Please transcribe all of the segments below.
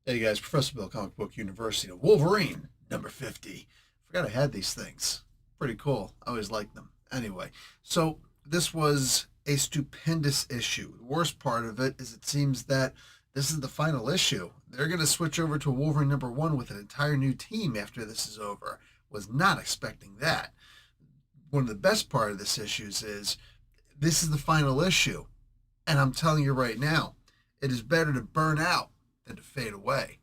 Hey guys, Professor Bill, Comic Book University. Wolverine, number 50. Forgot I had these things. Pretty cool. I always liked them. Anyway, so this was a stupendous issue. The worst part of it is it seems that this is the final issue. They're going to switch over to Wolverine number one with an entire new team after this is over. Was not expecting that. One of the best part of this issues is this is the final issue. And I'm telling you right now, it is better to burn out than to fade away.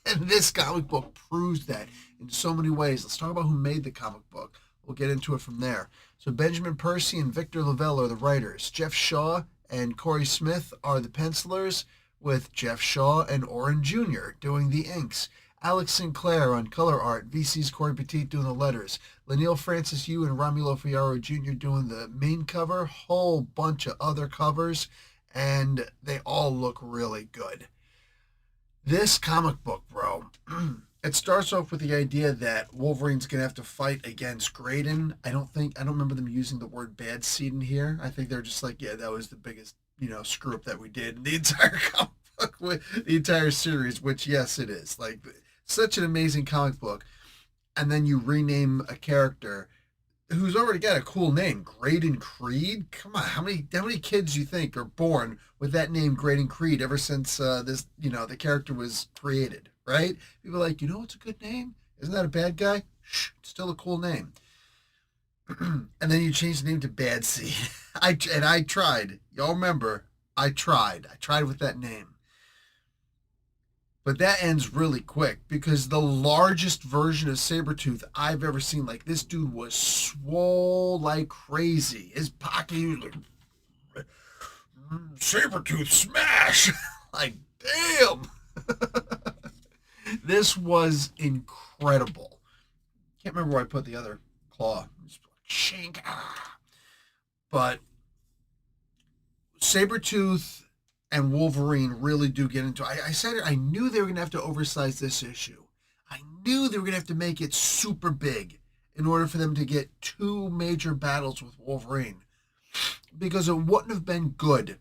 And this comic book proves that in so many ways. Let's talk about who made the comic book. We'll get into it from there. So Benjamin Percy and Victor Lavelle are the writers. Jeff Shaw and Corey Smith are the pencilers, with Jeff Shaw and Oren Jr. doing the inks. Alex Sinclair on color art, VC's Corey Petit doing the letters, Lanil Francis Yu and Romulo Fiaro Jr. doing the main cover, whole bunch of other covers, and they all look really good. This comic book, bro, it starts off with the idea that Wolverine's going to have to fight against Graydon. I don't remember them using the word bad seed in here. I think they're just like, yeah, that was the biggest, screw up that we did in the entire comic book, with the entire series, which, yes, it is. Like, such an amazing comic book. And then you rename a character who's already got a cool name, Graydon Creed. Come on, how many kids do you think are born with that name, Graydon Creed, ever since the character was created, right? People are like, it's a good name. Isn't that a bad guy? Shh, it's still a cool name. And then you change the name to Bad Seed. I tried. Y'all remember? I tried with that name. But that ends really quick because the largest version of Sabretooth I've ever seen, like, this dude was swole like crazy. His pocket, he was like, Sabretooth smash! Like, damn! This was incredible. Can't remember where I put the other claw. Shink. But Sabretooth and Wolverine really do get into it. I said it, I knew they were going to have to oversize this issue. I knew they were going to have to make it super big in order for them to get two major battles with Wolverine. Because it wouldn't have been good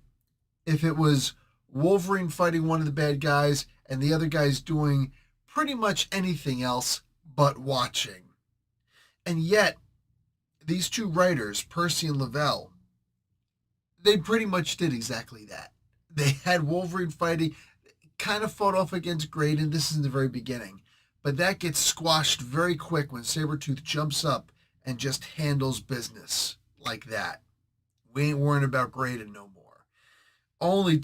if it was Wolverine fighting one of the bad guys and the other guys doing pretty much anything else but watching. And yet, these two writers, Percy and Lavelle, they pretty much did exactly that. They had Wolverine fighting, kind of fought off against Graydon. This is in the very beginning. But that gets squashed very quick when Sabretooth jumps up and just handles business like that. We ain't worrying about Graydon no more. Only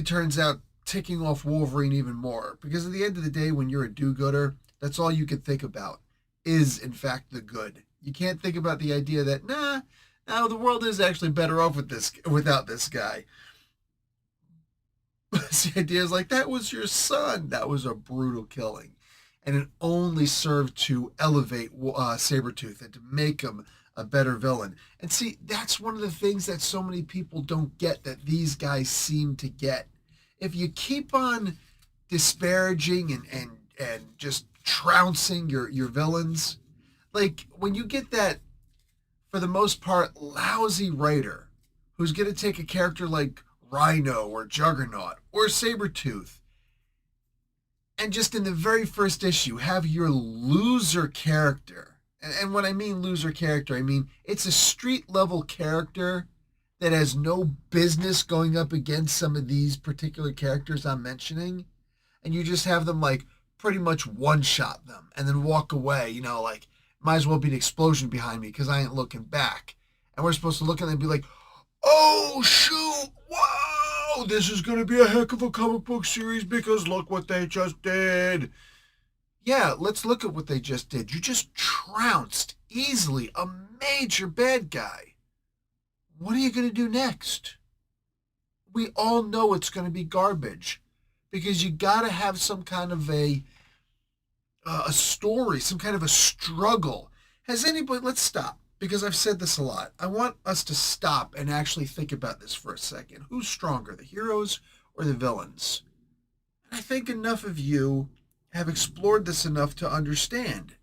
turns out ticking off Wolverine even more. Because at the end of the day, when you're a do-gooder, that's all you can think about is, in fact, the good. You can't think about the idea that, the world is actually better off without this guy. The idea is like, that was your son. That was a brutal killing. And it only served to elevate Sabretooth and to make him a better villain. And see, that's one of the things that so many people don't get that these guys seem to get. If you keep on disparaging and just trouncing your villains, like when you get that, for the most part, lousy writer who's going to take a character like Rhino or Juggernaut or Sabretooth and just in the very first issue have your loser character. And when I mean loser character, I mean it's a street level character that has no business going up against some of these particular characters I'm mentioning. And you just have them like pretty much one-shot them and then walk away, like might as well be an explosion behind me because I ain't looking back. And we're supposed to look at them and be like, oh, shoot, wow, this is going to be a heck of a comic book series because look what they just did. Yeah, let's look at what they just did. You just trounced easily a major bad guy. What are you going to do next? We all know it's going to be garbage because you got to have some kind of a story, some kind of a struggle. Let's stop. Because I've said this a lot. I want us to stop and actually think about this for a second. Who's stronger, the heroes or the villains? I think enough of you have explored this enough to understand.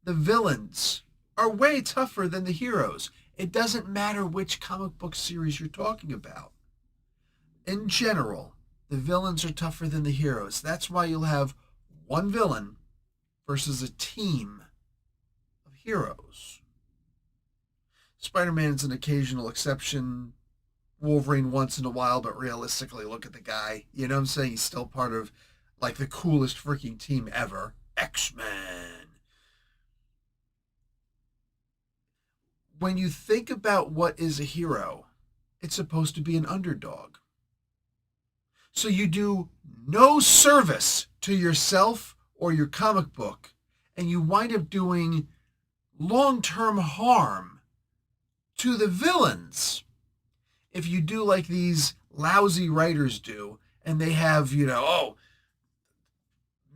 The villains are way tougher than the heroes. It doesn't matter which comic book series you're talking about. In general, the villains are tougher than the heroes. That's why you'll have one villain versus a team of heroes. Spider-Man's an occasional exception. Wolverine once in a while, but realistically, look at the guy. You know what I'm saying? He's still part of like the coolest freaking team ever. X-Men. When you think about what is a hero, it's supposed to be an underdog. So you do no service to yourself or your comic book, and you wind up doing long-term harm to the villains. If you do like these lousy writers do, and they have,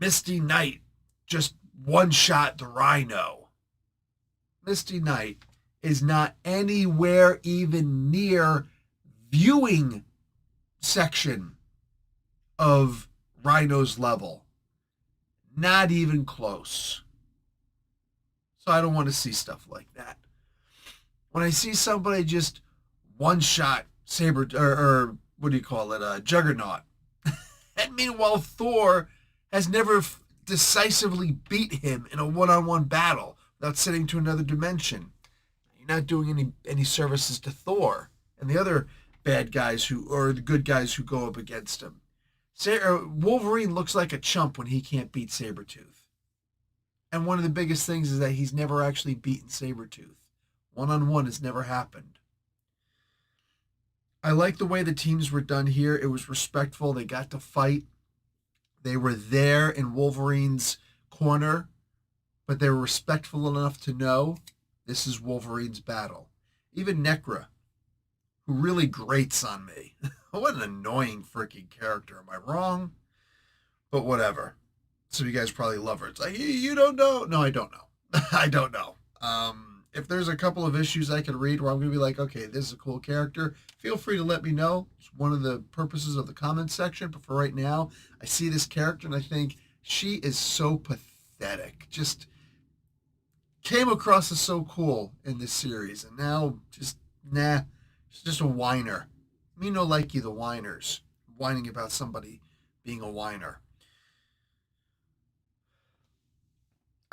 Misty Knight just one-shot the Rhino. Misty Knight is not anywhere even near viewing section of Rhino's level. Not even close. So I don't want to see stuff like that. When I see somebody just one-shot Saber, or what do you call it, Juggernaut. And meanwhile, Thor has never decisively beat him in a one-on-one battle without sending to another dimension. You're not doing any services to Thor and the other bad guys or the good guys who go up against him. Wolverine looks like a chump when he can't beat Sabretooth. And one of the biggest things is that he's never actually beaten Sabretooth. One-on-one has never happened. I like the way the teams were done here. It was respectful. They got to fight. They were there in Wolverine's corner, but they were respectful enough to know this is Wolverine's battle. Even Necra, who really grates on me. What an annoying freaking character. Am I wrong? But whatever. So you guys probably love her. It's like, you don't know. No, I don't know. I don't know. If there's a couple of issues I can read where I'm going to be like, okay, this is a cool character, feel free to let me know. It's one of the purposes of the comments section. But for right now, I see this character and I think she is so pathetic. Just came across as so cool in this series. And now just, she's just a whiner. Me no like you, the whiners. Whining about somebody being a whiner.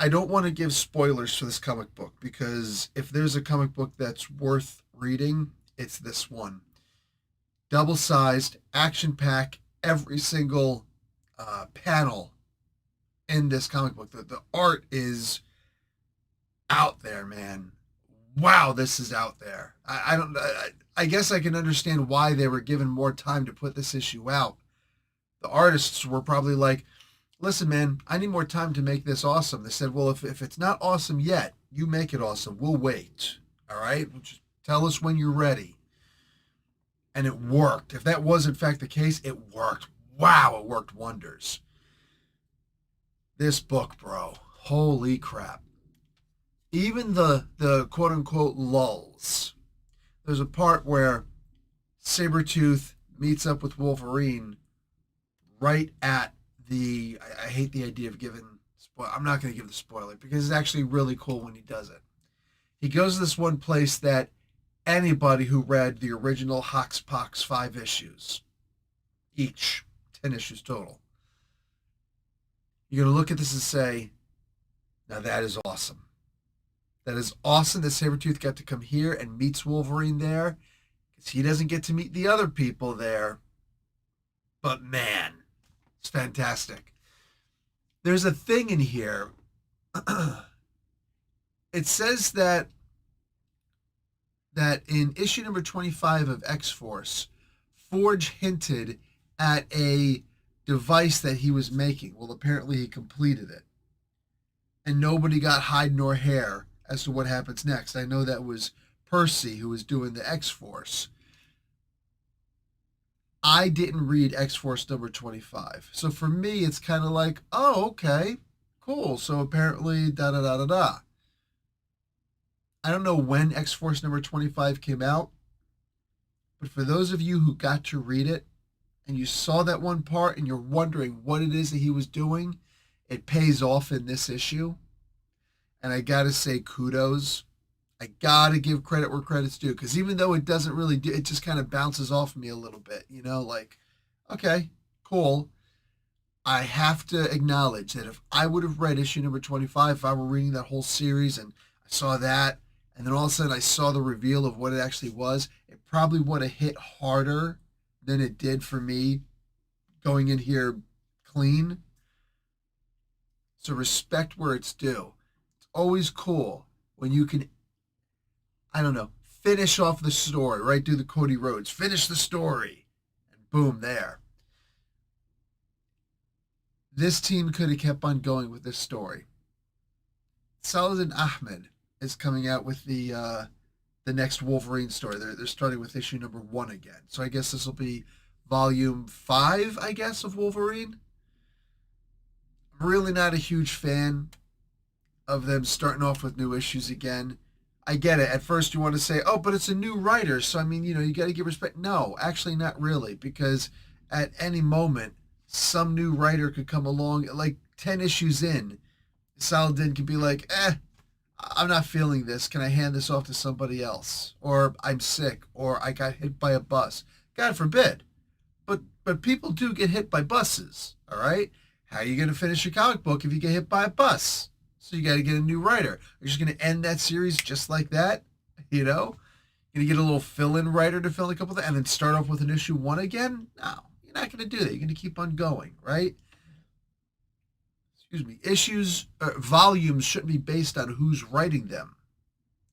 I don't want to give spoilers for this comic book because if there's a comic book that's worth reading, it's this one. Double-sized, action-packed, every single panel in this comic book. The art is out there, man. Wow, this is out there. I guess I can understand why they were given more time to put this issue out. The artists were probably like, listen, man, I need more time to make this awesome. They said, well, if it's not awesome yet, you make it awesome. We'll wait. All right? Just tell us when you're ready. And it worked. If that was, in fact, the case, it worked. Wow, it worked wonders. This book, bro. Holy crap. Even the quote-unquote lulls. There's a part where Sabretooth meets up with Wolverine right at I hate the idea of giving spoil. I'm not going to give the spoiler because it's actually really cool when he does it. He goes to this one place that anybody who read the original Hoxpox 5 issues, each 10 issues total, you're going to look at this and say, now that is awesome. That is awesome that Sabretooth got to come here and meets Wolverine there because he doesn't get to meet the other people there. But man, it's fantastic. There's a thing in here. It says that in issue number 25 of X-Force, Forge hinted at a device that he was making. Well, apparently he completed it. And nobody got hide nor hair as to what happens next. I know that was Percy who was doing the X-Force. I didn't read X-Force number 25. So for me, it's kind of like, oh, okay, cool. So apparently, da-da-da-da-da. I don't know when X-Force number 25 came out, but for those of you who got to read it, and you saw that one part, and you're wondering what it is that he was doing, it pays off in this issue. And I got to say kudos. I got to give credit where credit's due, because even though it doesn't really do, it just kind of bounces off me a little bit, like, okay, cool. I have to acknowledge that if I would have read issue number 25, if I were reading that whole series and I saw that, and then all of a sudden I saw the reveal of what it actually was, it probably would have hit harder than it did for me going in here clean. So respect where it's due. It's always cool when you can, I don't know, finish off the story, right? Do the Cody Rhodes, finish the story, and boom, there. This team could have kept on going with this story. Saladin Ahmed is coming out with the next Wolverine story. They're starting with issue number 1 again. So I guess this will be volume 5, I guess, of Wolverine. I'm really not a huge fan of them starting off with new issues again. I get it. At first you want to say, oh, but it's a new writer. So, I mean, you got to give respect. No, actually not really, because at any moment, some new writer could come along, like 10 issues in. Saladin could be like, I'm not feeling this. Can I hand this off to somebody else? Or I'm sick, or I got hit by a bus. God forbid. But people do get hit by buses, all right? How are you going to finish your comic book if you get hit by a bus? So you got to get a new writer. You're just going to end that series just like that, you know? Going to get a little fill-in writer to fill a couple of and then start off with an issue 1 again? No, you're not going to do that. You're going to keep on going, right? Excuse me. Volumes shouldn't be based on who's writing them,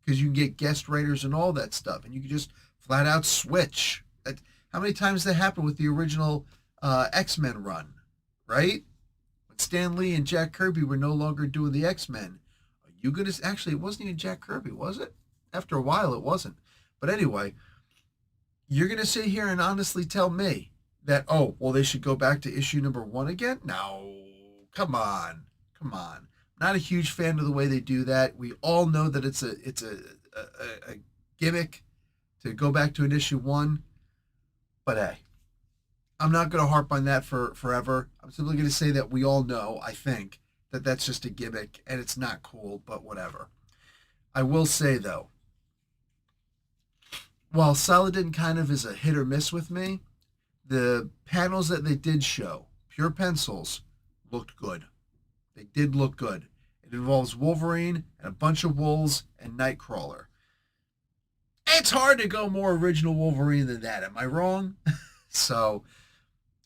because you can get guest writers and all that stuff, and you can just flat out switch. How many times that happened with the original X-Men run, right? When Stan Lee and Jack Kirby were no longer doing the X-Men. Are you going to... Actually, it wasn't even Jack Kirby, was it? After a while, it wasn't. But anyway, you're going to sit here and honestly tell me that, oh, well, they should go back to issue number 1 again? No, come on. Not a huge fan of the way they do that. We all know that it's a gimmick to go back to an issue 1. But hey, I'm not going to harp on that for forever. I'm simply going to say that we all know, I think, that that's just a gimmick and it's not cool, but whatever. I will say, though, while Saladin kind of is a hit or miss with me, the panels that they did show, pure pencils, looked good. They did look good. It involves Wolverine and a bunch of wolves and Nightcrawler. It's hard to go more original Wolverine than that. Am I wrong? So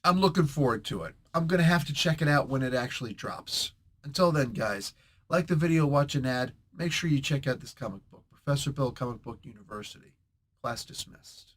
I'm looking forward to it. I'm going to have to check it out when it actually drops. Until then, guys, like the video, watch an ad. Make sure you check out this comic book, Professor Bill Comic Book University. Class dismissed.